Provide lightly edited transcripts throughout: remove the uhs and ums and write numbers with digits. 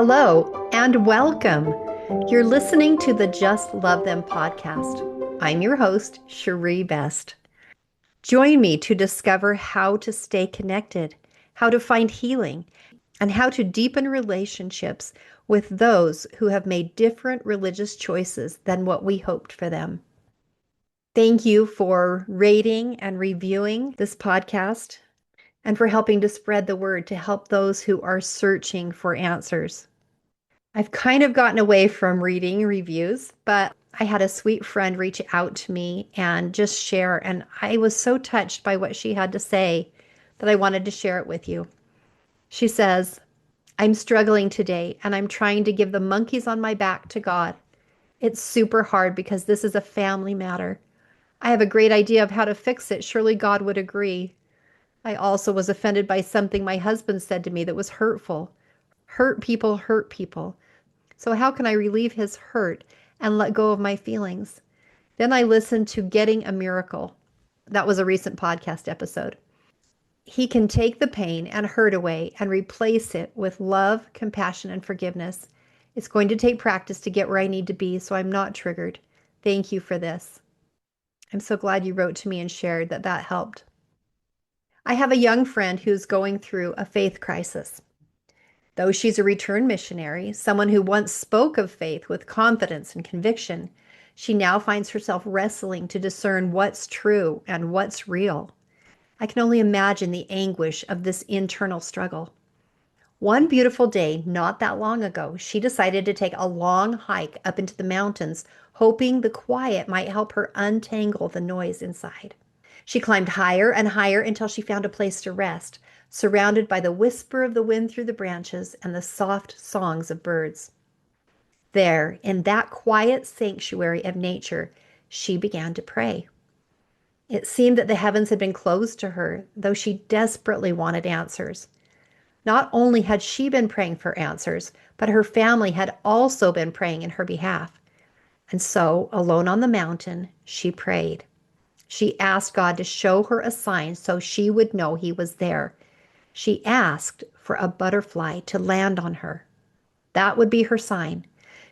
Hello and welcome. You're listening to the Just Love Them podcast. I'm your host, Shiree Best. Join me to discover how to stay connected, how to find healing, and how to deepen relationships with those who have made different religious choices than what we hoped for them. Thank you for rating and reviewing this podcast and for helping to spread the word to help those who are searching for answers. I've kind of gotten away from reading reviews, but I had a sweet friend reach out to me and just share, and I was so touched by what she had to say that I wanted to share it with you. She says, I'm struggling today and I'm trying to give the monkeys on my back to God. It's super hard because this is a family matter. I have a great idea of how to fix it. Surely God would agree. I also was offended by something my husband said to me that was hurtful. Hurt people hurt people. So how can I relieve his hurt and let go of my feelings? Then I listened to Getting a Miracle. That was a recent podcast episode. He can take the pain and hurt away and replace it with love, compassion, and forgiveness. It's going to take practice to get where I need to be, so I'm not triggered. Thank you for this. I'm so glad you wrote to me and shared that helped. I have a young friend who's going through a faith crisis. Though she's a returned missionary, someone who once spoke of faith with confidence and conviction, she now finds herself wrestling to discern what's true and what's real. I can only imagine the anguish of this internal struggle. One beautiful day, not that long ago, she decided to take a long hike up into the mountains, hoping the quiet might help her untangle the noise inside. She climbed higher and higher until she found a place to rest, surrounded by the whisper of the wind through the branches and the soft songs of birds. There, in that quiet sanctuary of nature, she began to pray. It seemed that the heavens had been closed to her, though she desperately wanted answers. Not only had she been praying for answers, but her family had also been praying in her behalf. And so, alone on the mountain, she prayed. She asked God to show her a sign so she would know He was there. She asked for a butterfly to land on her. That would be her sign.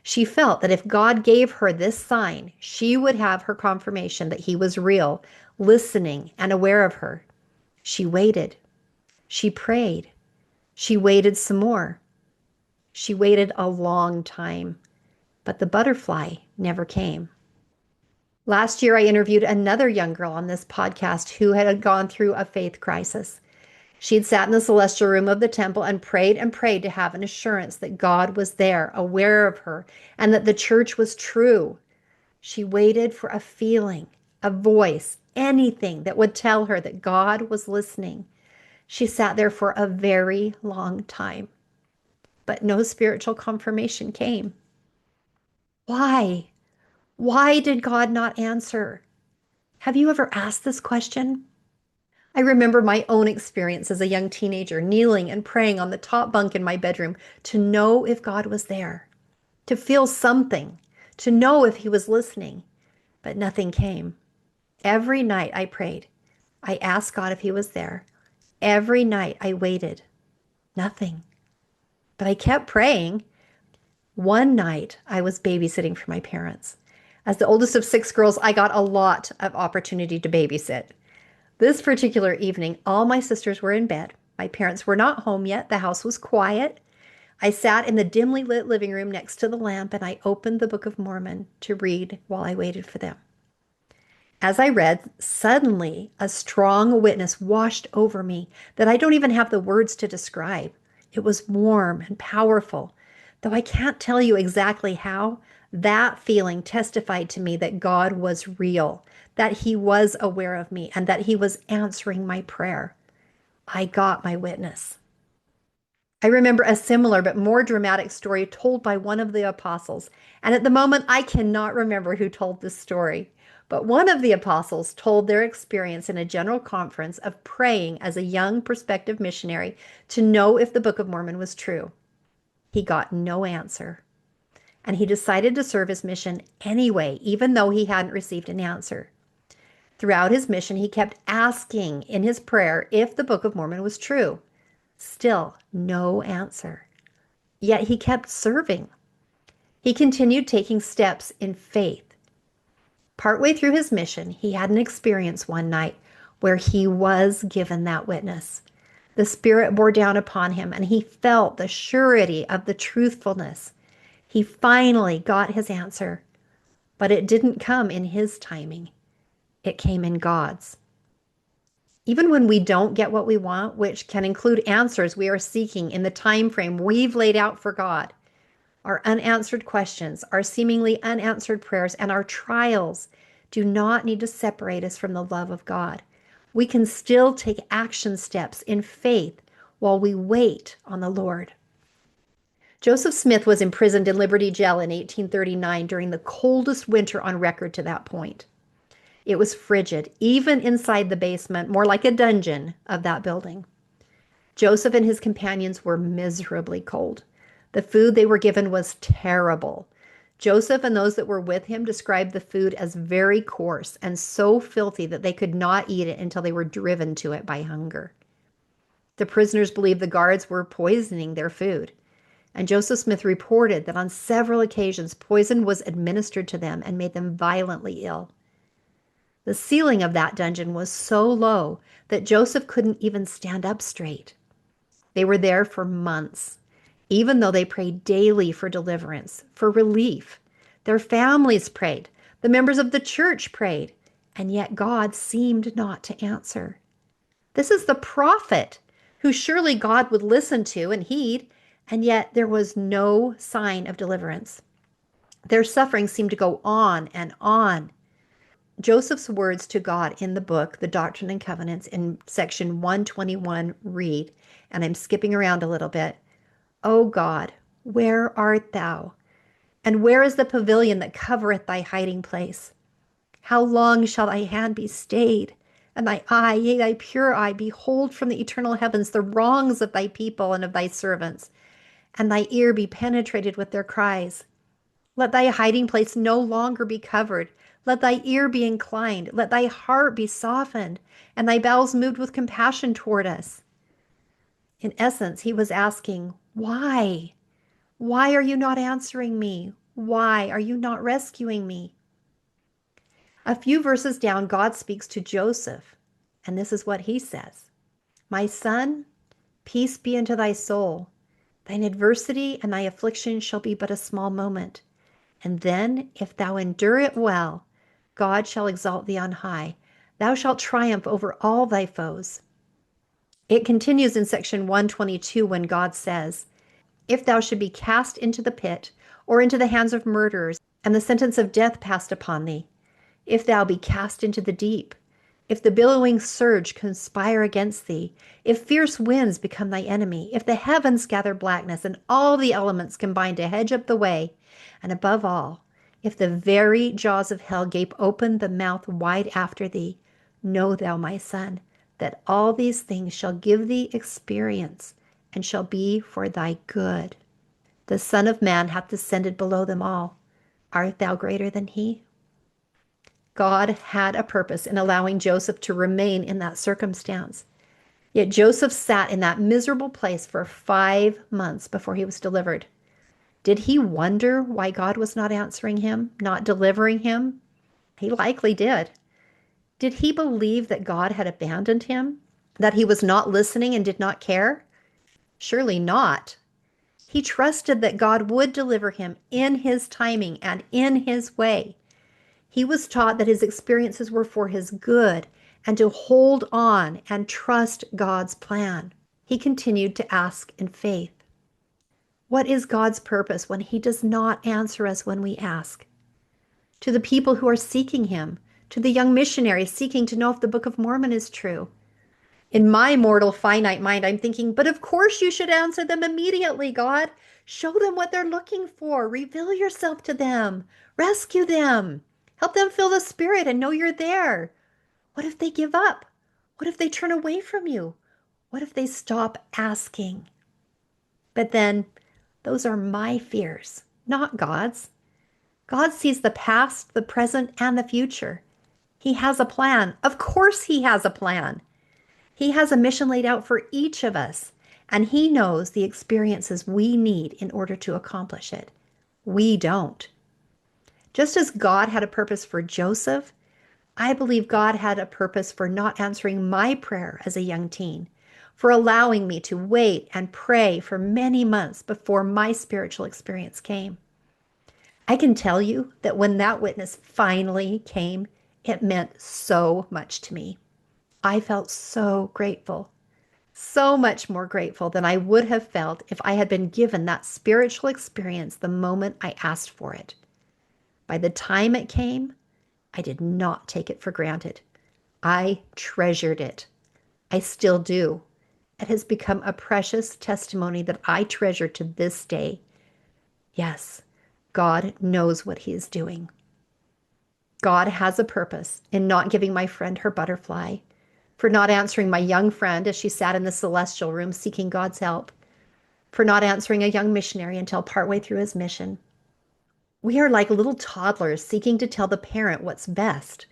She felt that if God gave her this sign, she would have her confirmation that He was real, listening and aware of her. She waited. She prayed. She waited some more. She waited a long time, but the butterfly never came. Last year, I interviewed another young girl on this podcast who had gone through a faith crisis. She had sat in the celestial room of the temple and prayed to have an assurance that God was there, aware of her, and that the church was true. She waited for a feeling, a voice, anything that would tell her that God was listening. She sat there for a very long time, but no spiritual confirmation came. Why? Why did God not answer? Have you ever asked this question? I remember my own experience as a young teenager, kneeling and praying on the top bunk in my bedroom to know if God was there, to feel something, to know if He was listening, but nothing came. Every night I prayed. I asked God if He was there. Every night I waited. Nothing. But I kept praying. One night I was babysitting for my parents. As the oldest of 6 girls, I got a lot of opportunity to babysit. This particular evening, all my sisters were in bed. My parents were not home yet. The house was quiet. I sat in the dimly lit living room next to the lamp and I opened the Book of Mormon to read while I waited for them. As I read, suddenly a strong witness washed over me that I don't even have the words to describe. It was warm and powerful. Though I can't tell you exactly how, that feeling testified to me that God was real, that He was aware of me, and that He was answering my prayer. I got my witness. I remember a similar but more dramatic story told by one of the apostles, and at the moment I cannot remember who told this story. But one of the apostles told their experience in a general conference of praying as a young prospective missionary to know if the Book of Mormon was true. He got no answer. And he decided to serve his mission anyway, even though he hadn't received an answer. Throughout his mission, he kept asking in his prayer if the Book of Mormon was true. Still, no answer. Yet he kept serving. He continued taking steps in faith. Partway through his mission, he had an experience one night where he was given that witness. The Spirit bore down upon him, and he felt the surety of the truthfulness. He finally got his answer, but it didn't come in his timing. It came in God's. Even when we don't get what we want, which can include answers we are seeking in the time frame we've laid out for God, our unanswered questions, our seemingly unanswered prayers, and our trials do not need to separate us from the love of God. We can still take action steps in faith while we wait on the Lord. Joseph Smith was imprisoned in Liberty Jail in 1839 during the coldest winter on record to that point. It was frigid, even inside the basement, more like a dungeon of that building. Joseph and his companions were miserably cold. The food they were given was terrible. Joseph and those that were with him described the food as very coarse and so filthy that they could not eat it until they were driven to it by hunger. The prisoners believed the guards were poisoning their food, and Joseph Smith reported that on several occasions poison was administered to them and made them violently ill. The ceiling of that dungeon was so low that Joseph couldn't even stand up straight. They were there for months, even though they prayed daily for deliverance, for relief. Their families prayed. The members of the church prayed. And yet God seemed not to answer. This is the prophet who surely God would listen to and heed, and yet there was no sign of deliverance. Their suffering seemed to go on and on. Joseph's words to God in the book, The Doctrine and Covenants, in section 121 read, and I'm skipping around a little bit, O God, where art thou? And where is the pavilion that covereth thy hiding place? How long shall thy hand be stayed, and thy eye, yea, thy pure eye, behold from the eternal heavens the wrongs of thy people and of thy servants, and thy ear be penetrated with their cries? Let thy hiding place no longer be covered. Let thy ear be inclined. Let thy heart be softened, and thy bowels moved with compassion toward us. In essence, he was asking, why? Why are you not answering me? Why are you not rescuing me? A few verses down, God speaks to Joseph, and this is what he says. My son, peace be unto thy soul. Thine adversity and thy affliction shall be but a small moment. And then, if thou endure it well, God shall exalt thee on high. Thou shalt triumph over all thy foes. It continues in section 122 when God says, if thou should be cast into the pit, or into the hands of murderers, and the sentence of death passed upon thee, if thou be cast into the deep, if the billowing surge conspire against thee, if fierce winds become thy enemy, if the heavens gather blackness, and all the elements combine to hedge up the way, and above all, if the very jaws of hell gape open the mouth wide after thee, know thou, my son, that all these things shall give thee experience, and shall be for thy good. The Son of Man hath descended below them all. Art thou greater than he? God had a purpose in allowing Joseph to remain in that circumstance. Yet Joseph sat in that miserable place for 5 months before he was delivered. Did he wonder why God was not answering him, not delivering him? He likely did. Did he believe that God had abandoned him, that he was not listening and did not care? Surely not. He trusted that God would deliver him in his timing and in his way. He was taught that his experiences were for his good and to hold on and trust God's plan. He continued to ask in faith. What is God's purpose when he does not answer us when we ask? To the people who are seeking him, to the young missionary seeking to know if the Book of Mormon is true. In my mortal finite mind, I'm thinking, but of course you should answer them immediately, God. Show them what they're looking for. Reveal yourself to them. Rescue them. Help them feel the Spirit and know you're there. What if they give up? What if they turn away from you? What if they stop asking? But then, those are my fears, not God's. God sees the past, the present, and the future. He has a plan. Of course he has a plan. He has a mission laid out for each of us, and He knows the experiences we need in order to accomplish it. We don't. Just as God had a purpose for Joseph, I believe God had a purpose for not answering my prayer as a young teen, for allowing me to wait and pray for many months before my spiritual experience came. I can tell you that when that witness finally came, it meant so much to me. I felt so grateful, so much more grateful than I would have felt if I had been given that spiritual experience the moment I asked for it. By the time it came, I did not take it for granted. I treasured it. I still do. It has become a precious testimony that I treasure to this day. Yes, God knows what He is doing. God has a purpose in not giving my friend her butterfly, for not answering my young friend as she sat in the celestial room seeking God's help, for not answering a young missionary until partway through his mission. We are like little toddlers seeking to tell the parent what's best,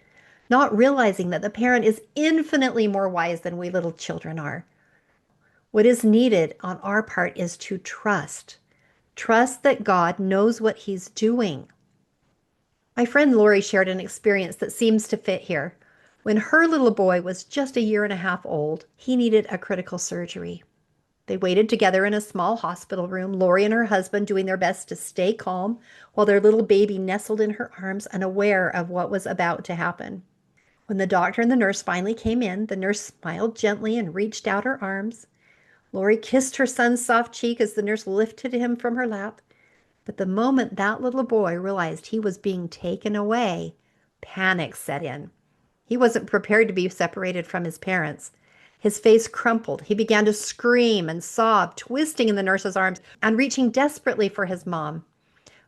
not realizing that the parent is infinitely more wise than we little children are. What is needed on our part is to trust. Trust that God knows what He's doing. My friend Lori shared an experience that seems to fit here. When her little boy was just a year and a half old, he needed a critical surgery. They waited together in a small hospital room, Lori and her husband doing their best to stay calm while their little baby nestled in her arms, unaware of what was about to happen. When the doctor and the nurse finally came in, the nurse smiled gently and reached out her arms. Lori kissed her son's soft cheek as the nurse lifted him from her lap. But the moment that little boy realized he was being taken away, panic set in. He wasn't prepared to be separated from his parents. His face crumpled. He began to scream and sob, twisting in the nurse's arms and reaching desperately for his mom.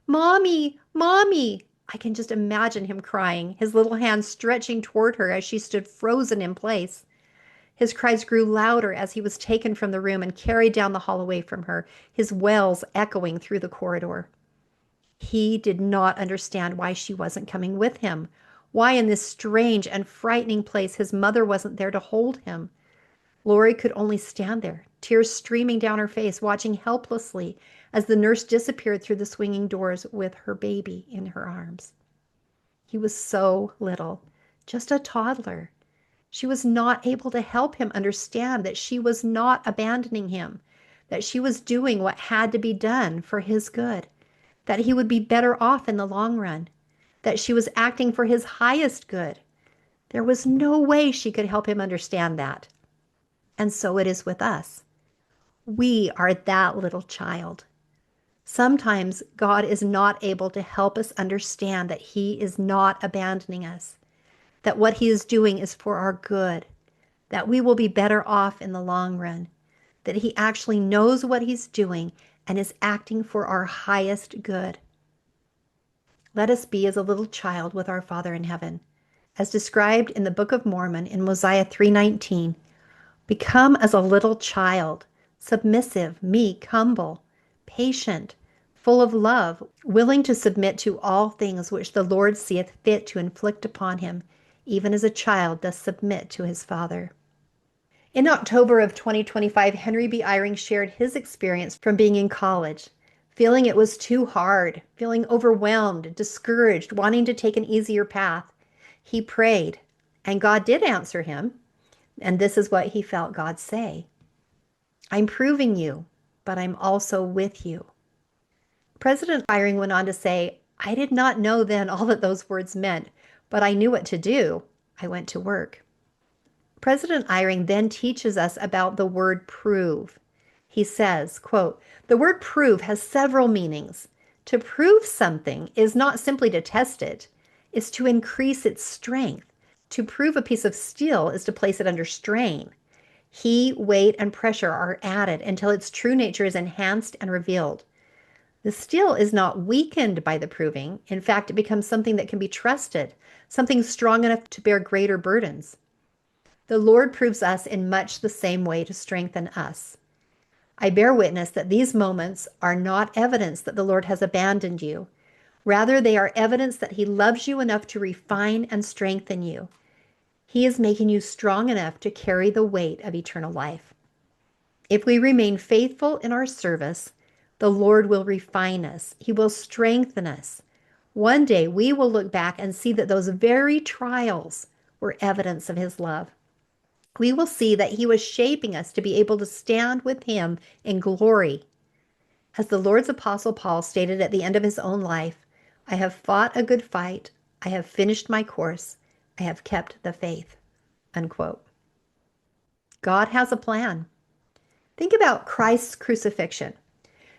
"Mommy, Mommy!" I can just imagine him crying, his little hands stretching toward her as she stood frozen in place. His cries grew louder as he was taken from the room and carried down the hall away from her, his wails echoing through the corridor. He did not understand why she wasn't coming with him, why in this strange and frightening place his mother wasn't there to hold him. Lori could only stand there, tears streaming down her face, watching helplessly as the nurse disappeared through the swinging doors with her baby in her arms. He was so little, just a toddler. She was not able to help him understand that she was not abandoning him, that she was doing what had to be done for his good, that he would be better off in the long run, that she was acting for his highest good. There was no way she could help him understand that. And so it is with us. We are that little child. Sometimes God is not able to help us understand that He is not abandoning us, that what He is doing is for our good, that we will be better off in the long run, that He actually knows what He's doing and is acting for our highest good. Let us be as a little child with our Father in heaven. As described in the Book of Mormon in Mosiah 3:19, become as a little child, submissive, meek, humble, patient, full of love, willing to submit to all things which the Lord seeth fit to inflict upon him, even as a child does submit to his father. In October of 2025, Henry B. Eyring shared his experience from being in college, feeling it was too hard, feeling overwhelmed, discouraged, wanting to take an easier path. He prayed, and God did answer him. And this is what he felt God say: "I'm proving you, but I'm also with you." President Eyring went on to say, "I did not know then all that those words meant, but I knew what to do. I went to work." President Eyring then teaches us about the word prove. He says, quote, "The word prove has several meanings. To prove something is not simply to test it, it's to increase its strength. To prove a piece of steel is to place it under strain. Heat, weight, and pressure are added until its true nature is enhanced and revealed. The steel is not weakened by the proving. In fact, it becomes something that can be trusted, something strong enough to bear greater burdens. The Lord proves us in much the same way to strengthen us. I bear witness that these moments are not evidence that the Lord has abandoned you. Rather, they are evidence that He loves you enough to refine and strengthen you. He is making you strong enough to carry the weight of eternal life. If we remain faithful in our service, the Lord will refine us. He will strengthen us. One day we will look back and see that those very trials were evidence of His love. We will see that He was shaping us to be able to stand with Him in glory. As the Lord's Apostle Paul stated at the end of his own life, I have fought a good fight. I have finished my course. I have kept the faith. Unquote. God has a plan. Think about Christ's crucifixion.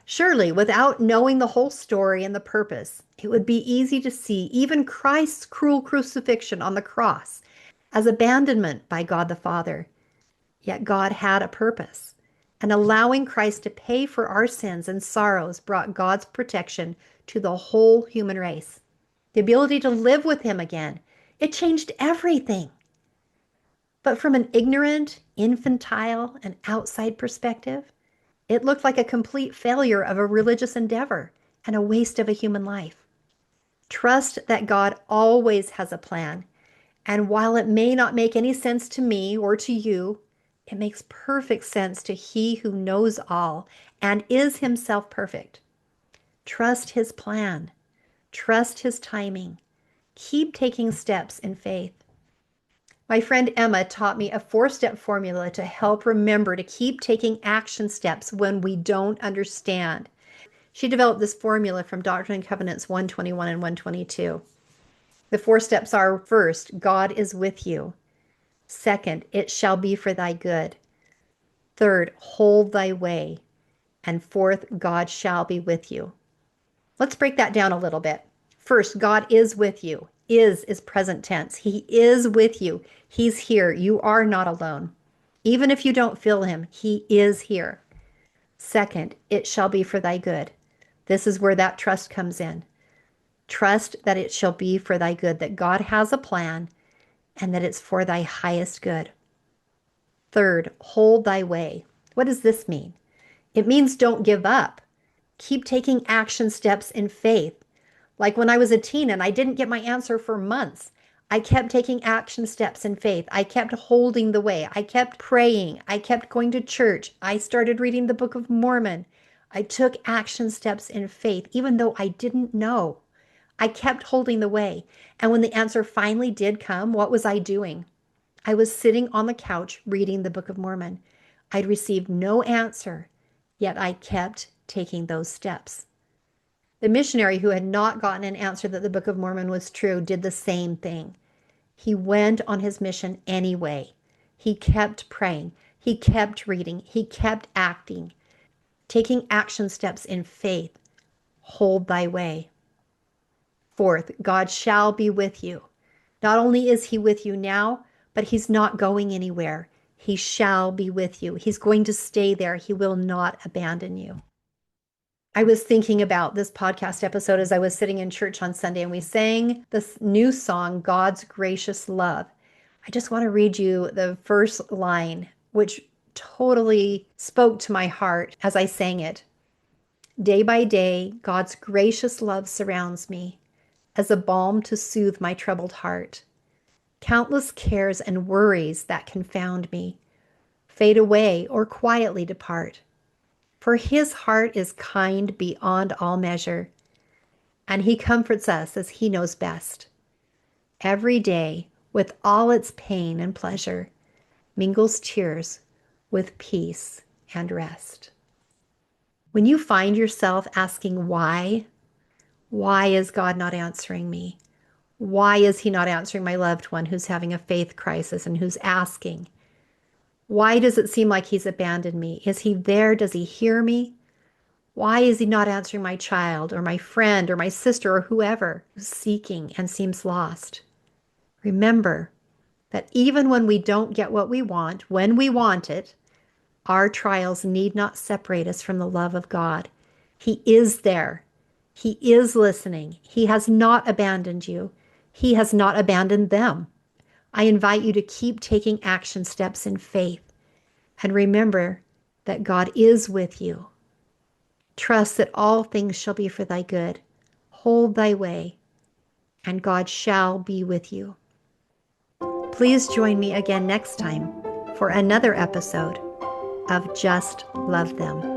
Surely, without knowing the whole story and the purpose, it would be easy to see even Christ's cruel crucifixion on the cross as abandonment by God the Father. Yet God had a purpose, and allowing Christ to pay for our sins and sorrows brought God's protection to the whole human race. The ability to live with Him again, it changed everything. But from an ignorant, infantile, and outside perspective, it looked like a complete failure of a religious endeavor and a waste of a human life. Trust that God always has a plan, and while it may not make any sense to me or to you, it makes perfect sense to He who knows all and is Himself perfect. Trust His plan. Trust His timing. Keep taking steps in faith. My friend Emma taught me a 4-step formula to help remember to keep taking action steps when we don't understand. She developed this formula from Doctrine and Covenants 121 and 122. The 4 steps are: first, God is with you. Second, it shall be for thy good. Third, hold thy way. And fourth, God shall be with you. Let's break that down a little bit. First, God is with you. Is present tense. He is with you. He's here. You are not alone. Even if you don't feel Him, He is here. Second, it shall be for thy good. This is where that trust comes in. Trust that it shall be for thy good, that God has a plan and that it's for thy highest good. Third, hold thy way. What does this mean? It means don't give up. Keep taking action steps in faith. Like when I was a teen and I didn't get my answer for months, I kept taking action steps in faith. I kept holding the way. I kept praying. I kept going to church. I started reading the Book of Mormon. I took action steps in faith, even though I didn't know. I kept holding the way. And when the answer finally did come, what was I doing? I was sitting on the couch reading the Book of Mormon. I'd received no answer, yet I kept taking those steps. The missionary who had not gotten an answer that the Book of Mormon was true did the same thing. He went on his mission anyway. He kept praying. He kept reading. He kept acting, taking action steps in faith. Hold thy way. Fourth, God shall be with you. Not only is He with you now, but He's not going anywhere. He shall be with you. He's going to stay there. He will not abandon you. I was thinking about this podcast episode as I was sitting in church on Sunday, and we sang this new song, God's Gracious Love. I just want to read you the first line, which totally spoke to my heart as I sang it. Day by day, God's gracious love surrounds me as a balm to soothe my troubled heart. Countless cares and worries that confound me fade away or quietly depart. For His heart is kind beyond all measure, and He comforts us as He knows best. Every day, with all its pain and pleasure, mingles tears with peace and rest. When you find yourself asking why is God not answering me? Why is He not answering my loved one who's having a faith crisis and who's asking? Why does it seem like He's abandoned me? Is He there? Does He hear me? Why is He not answering my child or my friend or my sister or whoever who's seeking and seems lost? Remember that even when we don't get what we want, when we want it, our trials need not separate us from the love of God. He is there. He is listening. He has not abandoned you. He has not abandoned them. I invite you to keep taking action steps in faith and remember that God is with you. Trust that all things shall be for thy good. Hold thy way, and God shall be with you. Please join me again next time for another episode of Just Love Them.